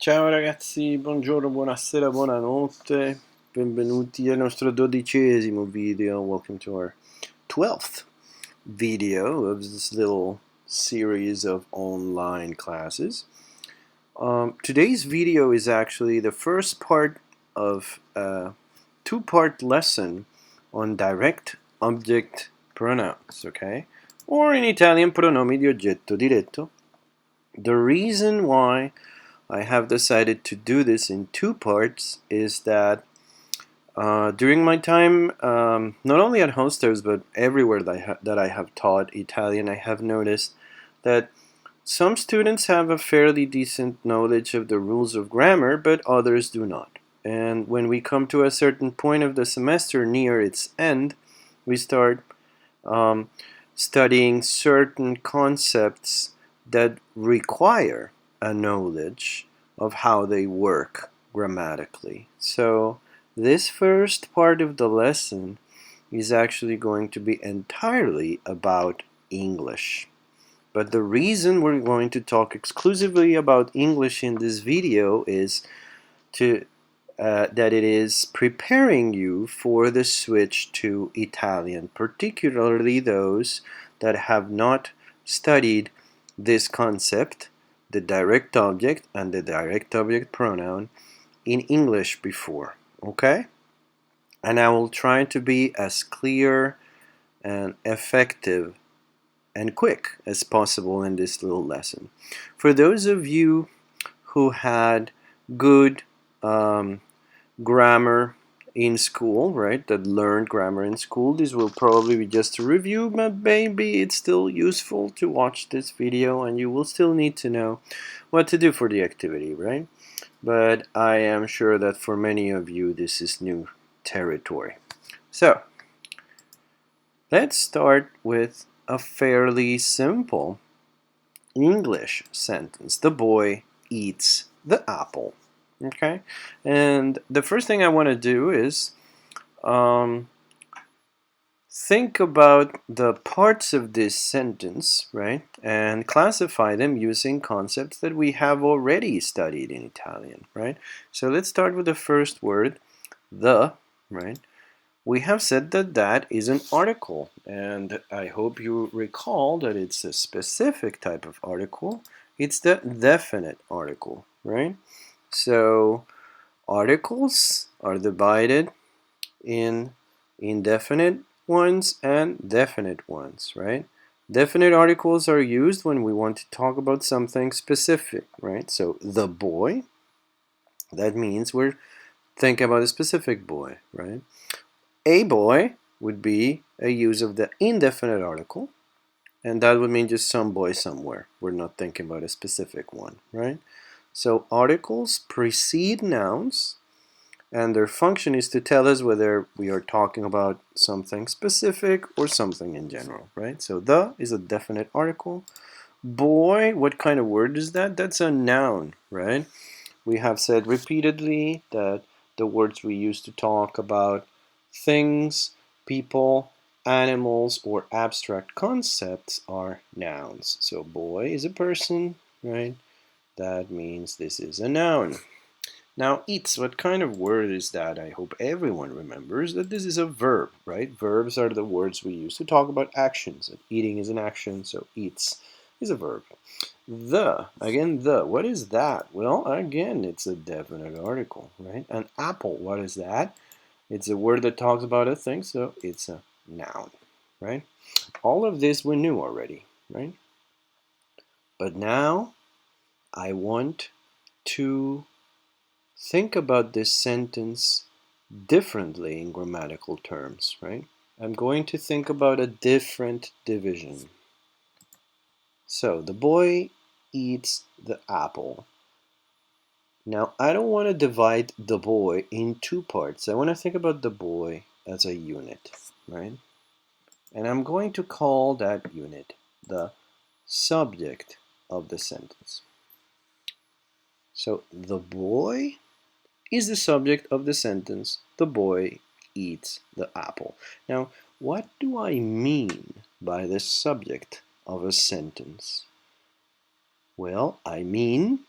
Ciao ragazzi, buongiorno, buonasera, buonanotte, benvenuti al nostro 12° video. Welcome to our 12th video of this little series of online classes. Today's video is actually the first part of a two-part lesson on direct object pronouns, okay? Or in Italian, pronomi di oggetto diretto. The reason why I have decided to do this in two parts is that during my time, not only at Hosters but everywhere that I have taught Italian, I have noticed that some students have a fairly decent knowledge of the rules of grammar, but others do not. And when we come to a certain point of the semester near its end, we start studying certain concepts that require a knowledge of how they work grammatically. So this first part of the lesson is actually going to be entirely about English. But the reason we're going to talk exclusively about English in this video is that it is preparing you for the switch to Italian, particularly those that have not studied this concept, the direct object and the direct object pronoun, in English before, okay? And I will try to be as clear and effective and quick as possible in this little lesson. For those of you who had good grammar in school, right, that learned grammar in school, this will probably be just a review, but maybe it's still useful to watch this video and you will still need to know what to do for the activity, right? But I am sure that for many of you this is new territory. So let's start with a fairly simple English sentence. The boy eats the apple. Okay, and the first thing I want to do is think about the parts of this sentence, right, and classify them using concepts that we have already studied in Italian, right? So let's start with the first word, the, right? We have said that that is an article, and I hope you recall that it's a specific type of article. It's the definite article, right? So articles are divided in indefinite ones and definite ones, right? Definite articles are used when we want to talk about something specific, right? So the boy, that means we're thinking about a specific boy, right? A boy would be a use of the indefinite article, and that would mean just some boy somewhere. We're not thinking about a specific one, right? So articles precede nouns, and their function is to tell us whether we are talking about something specific or something in general, right? So the is a definite article. Boy, what kind of word is that? That's a noun, right? We have said repeatedly that the words we use to talk about things, people, animals, or abstract concepts are nouns. So boy is a person, right? That means this is a noun. Now, eats, what kind of word is that? I hope everyone remembers that this is a verb, right? Verbs are the words we use to talk about actions. Eating is an action, so eats is a verb. Again, what is that? Well, again, it's a definite article, right? An apple, what is that? It's a word that talks about a thing, so it's a noun, right? All of this we knew already, right? But now I want to think about this sentence differently in grammatical terms, right? I'm going to think about a different division. So the boy eats the apple. Now I don't want to divide the boy in two parts. I want to think about the boy as a unit, right? And I'm going to call that unit the subject of the sentence. So the boy is the subject of the sentence, the boy eats the apple. Now, what do I mean by the subject of a sentence? Well, I mean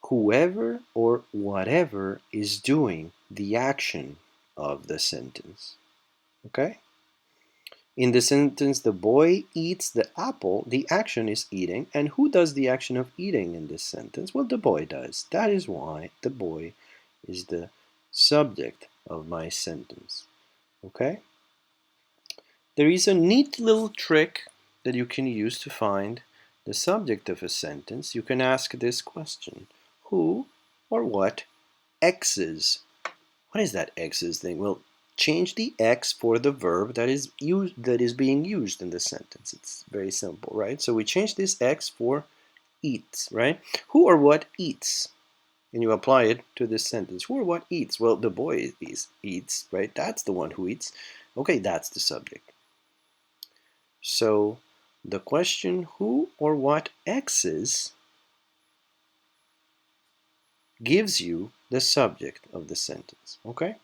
whoever or whatever is doing the action of the sentence. Okay? In the sentence, the boy eats the apple, the action is eating. And who does the action of eating in this sentence? Well, the boy does. That is why the boy is the subject of my sentence. Okay? There is a neat little trick that you can use to find the subject of a sentence. You can ask this question: who or what X's? What is that X's thing? Well, change the X for the verb that is being used in the sentence. It's very simple, right? So we change this X for eats, right? Who or what eats? And you apply it to this sentence. Who or what eats? Well, the boy eats, right? That's the one who eats. Okay, that's the subject. So the question who or what X's gives you the subject of the sentence, okay?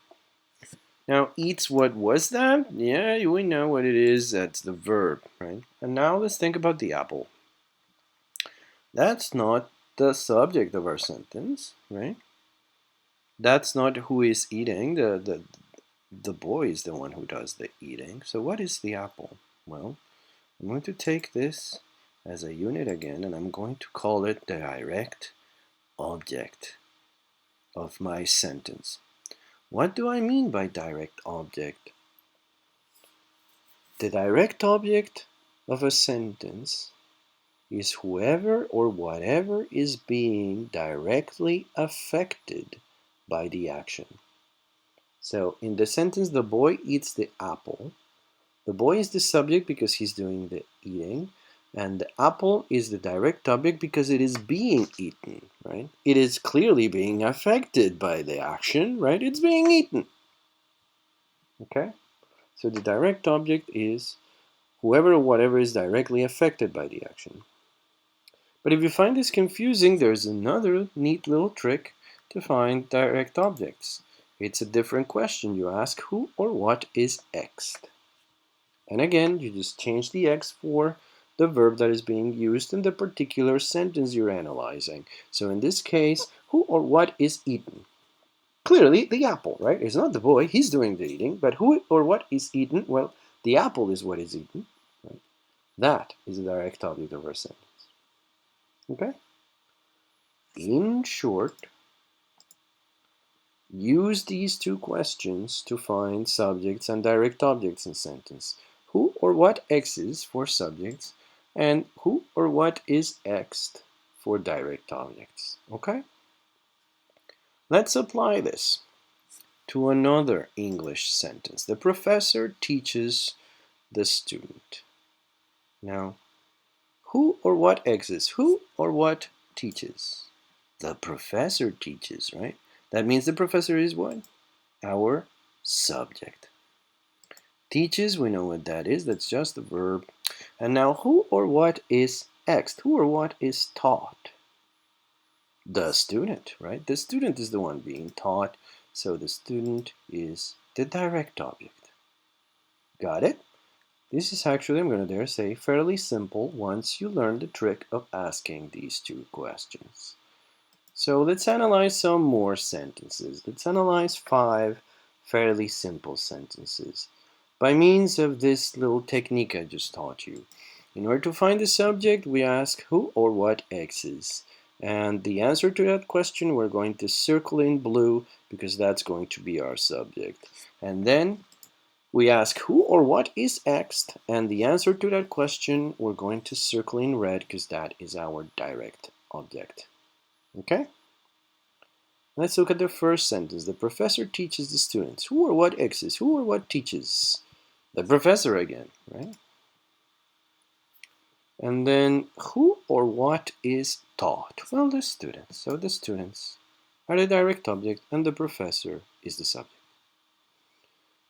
Now, eats, what was that? Yeah, we know what it is. That's the verb, right? And now let's think about the apple. That's not the subject of our sentence, right? That's not who is eating. The boy is the one who does the eating. So what is the apple? Well, I'm going to take this as a unit again, and I'm going to call it the direct object of my sentence. What do I mean by direct object? The direct object of a sentence is whoever or whatever is being directly affected by the action. So in the sentence, the boy eats the apple. The boy is the subject because he's doing the eating, and the apple is the direct object because it is being eaten, right? It is clearly being affected by the action, right? It's being eaten. Okay? So the direct object is whoever or whatever is directly affected by the action. But if you find this confusing, there's another neat little trick to find direct objects. It's a different question. You ask who or what is X. And again, you just change the X for the verb that is being used in the particular sentence you're analyzing. So in this case, who or what is eaten? Clearly, the apple, right? It's not the boy, he's doing the eating, but who or what is eaten? Well, the apple is what is eaten. Right? That is the direct object of our sentence. Okay? In short, use these two questions to find subjects and direct objects in sentence. Who or what X's for subjects, and who or what is X'd for direct objects. Okay? Let's apply this to another English sentence. The professor teaches the student. Now, who or what X's? Who or what teaches? The professor teaches, right? That means the professor is what? Our subject. Teaches, we know what that is. That's just the verb. And now who or what is X? Who or what is taught? The student, right? The student is the one being taught. So the student is the direct object. Got it? This is actually, I'm going to dare say, fairly simple once you learn the trick of asking these two questions. So let's analyze some more sentences. Let's analyze 5 fairly simple sentences by means of this little technique I just taught you. In order to find the subject, we ask who or what X is. And the answer to that question we're going to circle in blue because that's going to be our subject. And then we ask who or what is X, and the answer to that question we're going to circle in red because that is our direct object. Okay? Let's look at the first sentence. The professor teaches the students. Who or what X's? Who or what teaches? The professor again, right? And then who or what is taught? Well, the students. So the students are the direct object and the professor is the subject.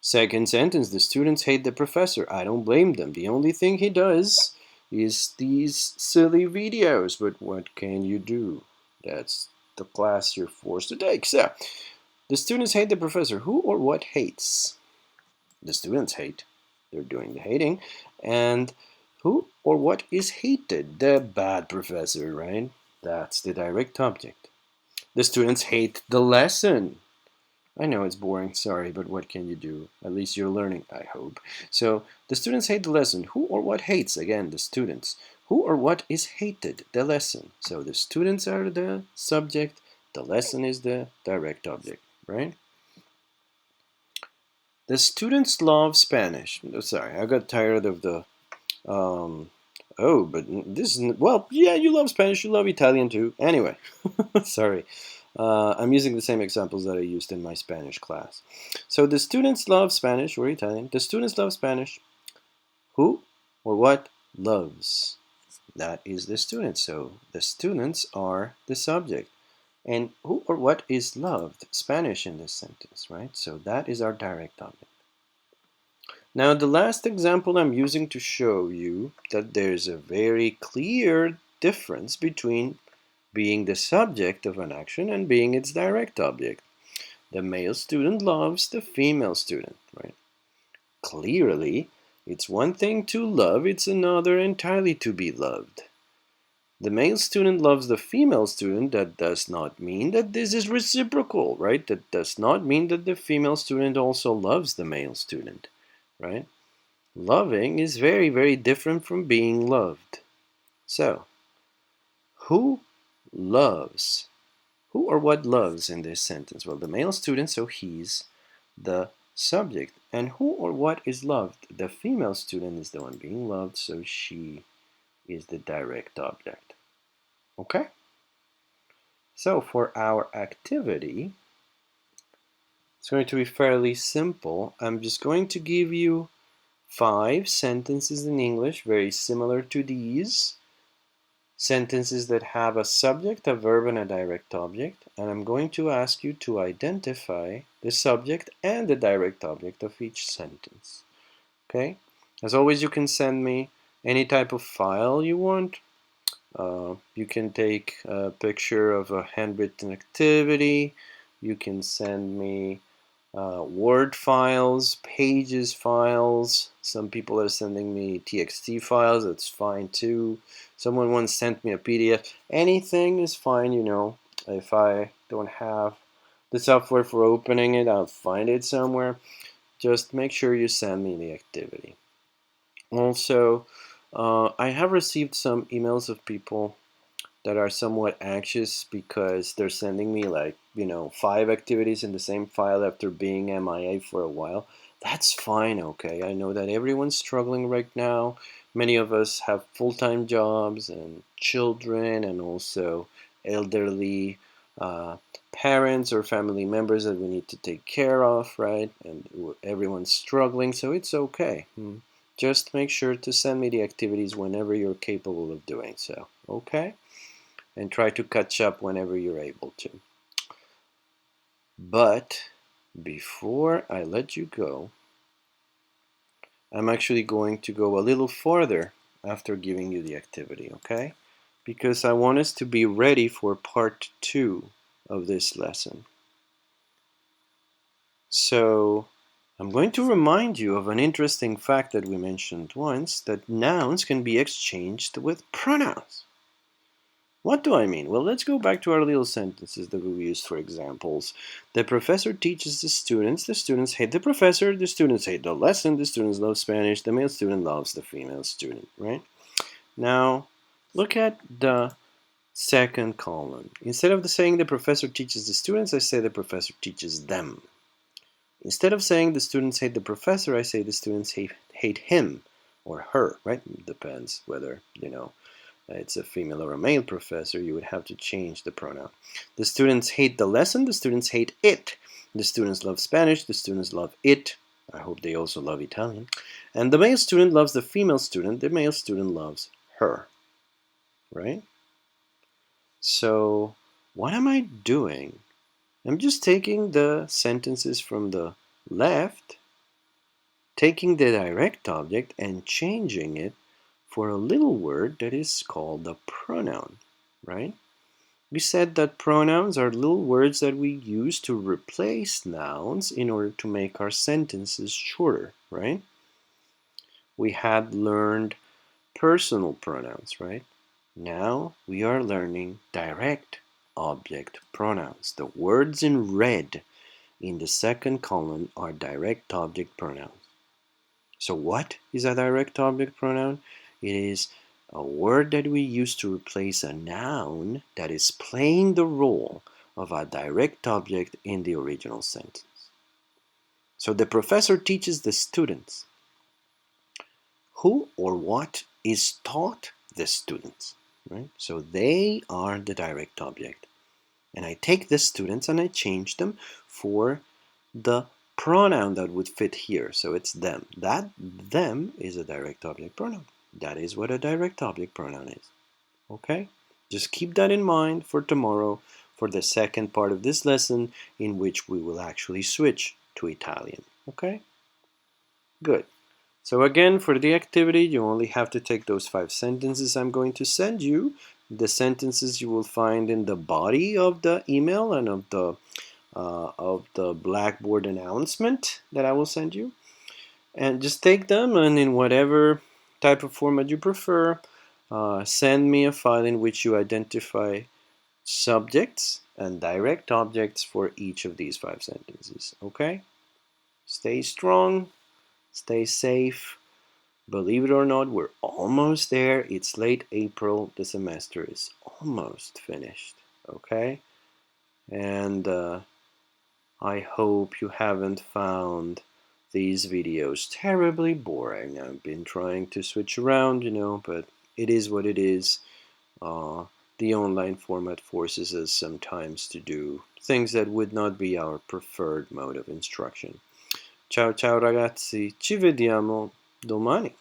Second sentence, the students hate the professor. I don't blame them. The only thing he does is these silly videos. But what can you do? That's the class you're forced to take. So, the students hate the professor. Who or what hates? The students hate. They're doing the hating. And who or what is hated? The bad professor, right? That's the direct object. The students hate the lesson. I know it's boring, sorry, but what can you do? At least you're learning, I hope. So, the students hate the lesson. Who or what hates? Again, the students. Who or what is hated? The lesson. So, the students are the subject, the lesson is the direct object, right? The students love Spanish. Sorry, I got tired of the um, oh, but this is, well, yeah, you love Spanish, you love Italian too. Anyway, sorry. I'm using the same examples that I used in my Spanish class. So the students love Spanish or Italian. The students love Spanish. Who or what loves? That is the student. So the students are the subject. And who or what is loved? Spanish in this sentence, right? So that is our direct object. Now the last example I'm using to show you that there's a very clear difference between being the subject of an action and being its direct object. The male student loves the female student, right? Clearly, it's one thing to love, it's another entirely to be loved. The male student loves the female student. That does not mean that this is reciprocal, right? That does not mean that the female student also loves the male student, right? Loving is very, very different from being loved. So, who loves? Who or what loves in this sentence? Well, the male student, so he's the subject. And who or what is loved? The female student is the one being loved, so she is the direct object. Okay? So, for our activity, it's going to be fairly simple. I'm just going to give you 5 sentences in English, very similar to these. Sentences that have a subject, a verb, and a direct object, and I'm going to ask you to identify the subject and the direct object of each sentence. Okay? As always, you can send me any type of file you want. You can take a picture of a handwritten activity. You can send me Word files, Pages files. Some people are sending me TXT files. That's fine too. Someone once sent me a PDF. Anything is fine, you know. If I don't have the software for opening it, I'll find it somewhere. Just make sure you send me the activity. Also, I have received some emails of people that are somewhat anxious because they're sending me, like, 5 activities in the same file after being MIA for a while. That's fine, okay? I know that everyone's struggling right now. Many of us have full-time jobs and children and also elderly parents or family members that we need to take care of, right? And everyone's struggling, so it's okay. Just make sure to send me the activities whenever you're capable of doing so, okay? And try to catch up whenever you're able to. But before I let you go, I'm actually going to go a little farther after giving you the activity, okay? Because I want us to be ready for part 2 of this lesson. So I'm going to remind you of an interesting fact that we mentioned once, that nouns can be exchanged with pronouns. What do I mean? Well, let's go back to our little sentences that we used for examples. The professor teaches the students hate the professor, the students hate the lesson, the students love Spanish, the male student loves the female student, right? Now, look at the second column. Instead of saying the professor teaches the students, I say the professor teaches them. Instead of saying the students hate the professor, I say the students hate him or her, right? It depends whether, it's a female or a male professor, you would have to change the pronoun. The students hate the lesson, the students hate it. The students love Spanish, the students love it. I hope they also love Italian. And the male student loves the female student, the male student loves her. Right? So, what am I doing? I'm just taking the sentences from the left, taking the direct object and changing it for a little word that is called a pronoun, right? We said that pronouns are little words that we use to replace nouns in order to make our sentences shorter, right? We had learned personal pronouns, right? Now we are learning direct object pronouns. The words in red in the second column are direct object pronouns. So what is a direct object pronoun? It is a word that we use to replace a noun that is playing the role of a direct object in the original sentence. So the professor teaches the students. Who or what is taught the students, right? So they are the direct object. And I take the students and I change them for the pronoun that would fit here. So it's them. That them is a direct object pronoun. That is what a direct object pronoun is. Okay? Just keep that in mind for tomorrow for the second part of this lesson in which we will actually switch to Italian. Okay? Good. So again, for the activity, you only have to take those 5 sentences I'm going to send you. The sentences you will find in the body of the email and of the Blackboard announcement that I will send you. And just take them, and in whatever type of format you prefer, send me a file in which you identify subjects and direct objects for each of these 5 sentences. Okay? Stay strong, stay safe. Believe it or not, we're almost there. It's late April. The semester is almost finished. Okay? And I hope you haven't found these videos terribly boring. I've been trying to switch around, but it is what it is. The online format forces us sometimes to do things that would not be our preferred mode of instruction. Ciao ciao ragazzi, ci vediamo domani.